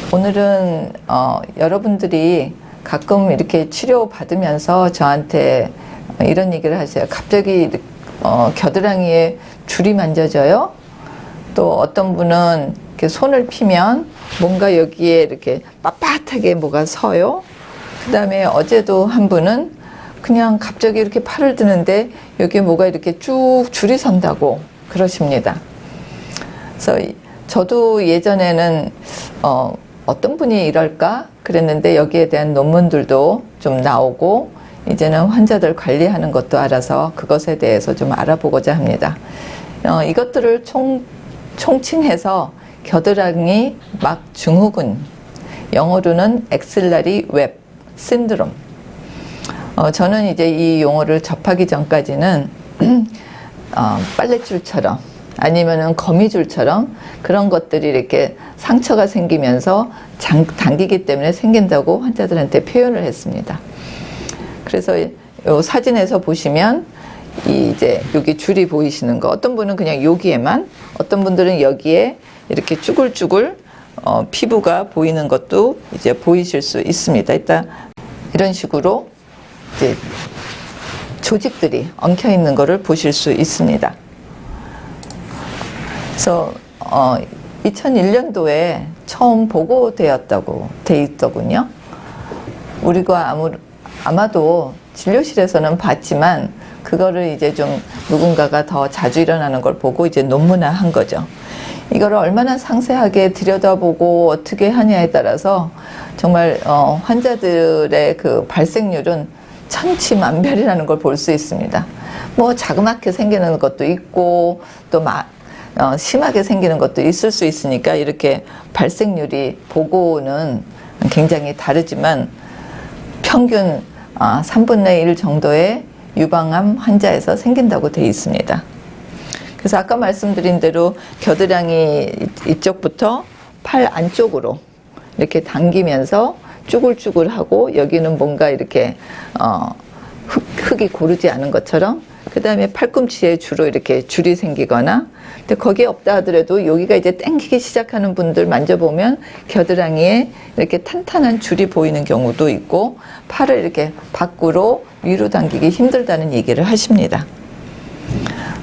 오늘은 여러분들이 가끔 이렇게 치료 받으면서 저한테 이런 얘기를 하세요. 갑자기 겨드랑이에 줄이 만져져요. 또 어떤 분은 이렇게 손을 피면 뭔가 여기에 이렇게 빳빳하게 뭐가 서요. 그 다음에 어제도 한 분은 그냥 갑자기 이렇게 팔을 드는데 여기에 뭐가 이렇게 쭉 줄이 선다고 그러십니다. 그래서 저도 예전에는 어떤 분이 이럴까 그랬는데 여기에 대한 논문들도 좀 나오고 이제는 환자들 관리하는 것도 알아서 그것에 대해서 좀 알아보고자 합니다. 이것들을 총칭해서 겨드랑이 막 증후군, 영어로는 엑실러리 웹 신드롬. 저는 이제 이 용어를 접하기 전까지는 빨랫줄처럼 아니면은 거미줄처럼 그런 것들이 이렇게 상처가 생기면서 당기기 때문에 생긴다고 환자들한테 표현을 했습니다. 그래서 이 사진에서 보시면 이제 여기 줄이 보이시는 거, 어떤 분은 그냥 여기에만, 어떤 분들은 여기에 이렇게 쭈글쭈글 피부가 보이는 것도 이제 보이실 수 있습니다. 일단 이런 식으로 이제 조직들이 엉켜 있는 것을 보실 수 있습니다. 그래서 2001년도에 처음 보고되었다고 돼 있더군요. 우리가 아마도 진료실에서는 봤지만 그거를 이제 좀 누군가가 더 자주 일어나는 걸 보고 이제 논문화한 거죠. 이거를 얼마나 상세하게 들여다보고 어떻게 하냐에 따라서 정말 환자들의 그 발생률은 천치만별이라는 걸 볼 수 있습니다. 뭐 자그맣게 생기는 것도 있고 또 심하게 생기는 것도 있을 수 있으니까 이렇게 발생률이 보고는 굉장히 다르지만 평균 3분의 1 정도의 유방암 환자에서 생긴다고 되어 있습니다. 그래서 아까 말씀드린 대로 겨드랑이 이쪽부터 팔 안쪽으로 이렇게 당기면서 쭈글쭈글하고 여기는 뭔가 이렇게 흙이 고르지 않은 것처럼, 그 다음에 팔꿈치에 주로 이렇게 줄이 생기거나, 근데 거기에 없다 하더라도 여기가 이제 땡기기 시작하는 분들 만져보면 겨드랑이에 이렇게 탄탄한 줄이 보이는 경우도 있고 팔을 이렇게 밖으로 위로 당기기 힘들다는 얘기를 하십니다.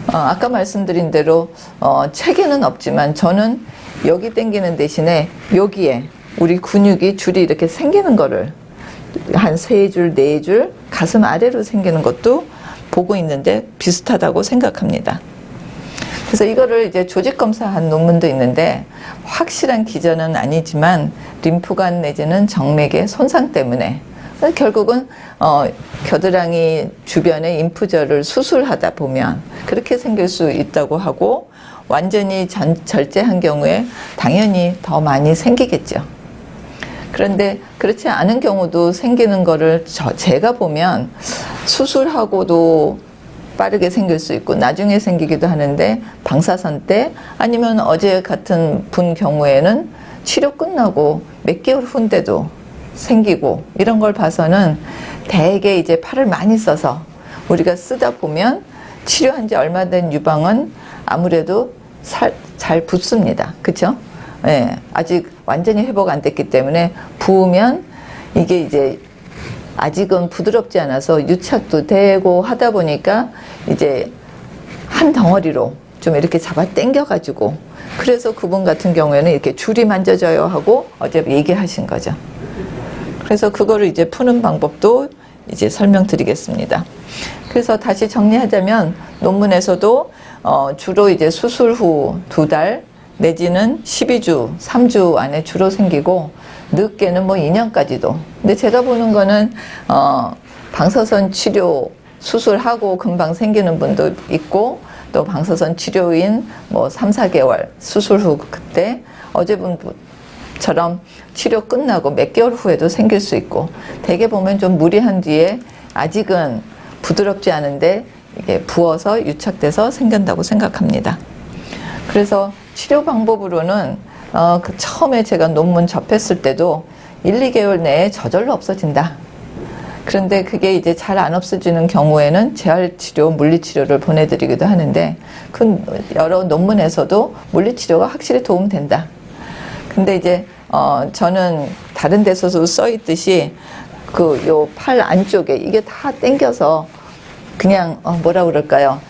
아까 말씀드린 대로 책에는 없지만 저는 여기 당기는 대신에 여기에 우리 근육이 줄이 이렇게 생기는 거를 한 3줄, 4줄 가슴 아래로 생기는 것도 보고 있는데 비슷하다고 생각합니다. 그래서 이거를 이제 조직 검사한 논문도 있는데 확실한 기전은 아니지만 림프관 내지는 정맥의 손상 때문에 결국은 겨드랑이 주변에 인프절을 수술하다 보면 그렇게 생길 수 있다고 하고, 완전히 절제한 경우에 당연히 더 많이 생기겠죠. 그런데 그렇지 않은 경우도 생기는 거를 제가 보면 수술하고도 빠르게 생길 수 있고 나중에 생기기도 하는데 방사선 때, 아니면 어제 같은 분 경우에는 치료 끝나고 몇 개월 후인데도 생기고, 이런 걸 봐서는 대개 이제 팔을 많이 써서 우리가 쓰다 보면 치료한 지 얼마 된 유방은 아무래도 잘 붓습니다. 그렇죠? 예, 아직 완전히 회복 안 됐기 때문에 부으면 이게 이제 아직은 부드럽지 않아서 유착도 되고 하다 보니까 이제 한 덩어리로 좀 이렇게 잡아 당겨 가지고, 그래서 그분 같은 경우에는 이렇게 줄이 만져져요 하고 어제 얘기하신 거죠. 그래서 그거를 이제 푸는 방법도 이제 설명드리겠습니다. 그래서 다시 정리하자면 논문에서도 주로 이제 수술 후 2달 내지는 12주, 3주 안에 주로 생기고 늦게는 뭐 2년까지도. 근데 제가 보는 거는 방사선 치료 수술하고 금방 생기는 분도 있고, 또 방사선 치료인 뭐 3, 4개월 수술 후 그때 어제 분처럼 치료 끝나고 몇 개월 후에도 생길 수 있고, 대개 보면 좀 무리한 뒤에 아직은 부드럽지 않은데 이게 부어서 유착돼서 생긴다고 생각합니다. 그래서 치료 방법으로는 처음에 제가 논문 접했을 때도 1, 2개월 내에 저절로 없어진다. 그런데 그게 이제 잘 안 없어지는 경우에는 재활치료, 물리치료를 보내드리기도 하는데 그 여러 논문에서도 물리치료가 확실히 도움된다. 근데 이제 저는 다른 데서도 써 있듯이 그 요 팔 안쪽에 이게 다 당겨서 그냥 뭐라 그럴까요?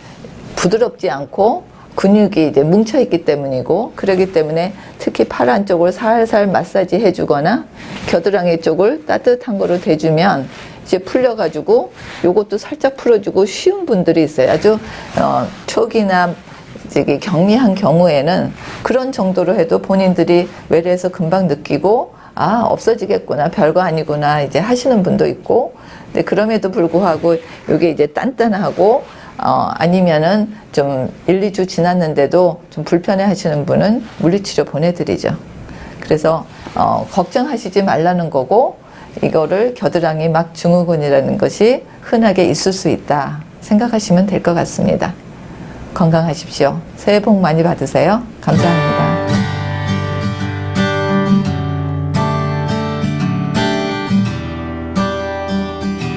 부드럽지 않고 근육이 이제 뭉쳐 있기 때문이고, 그러기 때문에 특히 팔 안쪽을 살살 마사지 해주거나 겨드랑이 쪽을 따뜻한 거로 대주면 이제 풀려가지고 요것도 살짝 풀어주고 쉬운 분들이 있어요. 아주 초기나 저기 경미한 경우에는 그런 정도로 해도 본인들이 외래에서 금방 느끼고 없어지겠구나, 별거 아니구나 이제 하시는 분도 있고, 근데 그럼에도 불구하고 이게 이제 단단하고 아니면은 좀 1, 2주 지났는데도 좀 불편해 하시는 분은 물리치료 보내드리죠. 그래서 걱정하시지 말라는 거고, 이거를 겨드랑이 막 증후군이라는 것이 흔하게 있을 수 있다 생각하시면 될 것 같습니다. 건강하십시오. 새해 복 많이 받으세요. 감사합니다.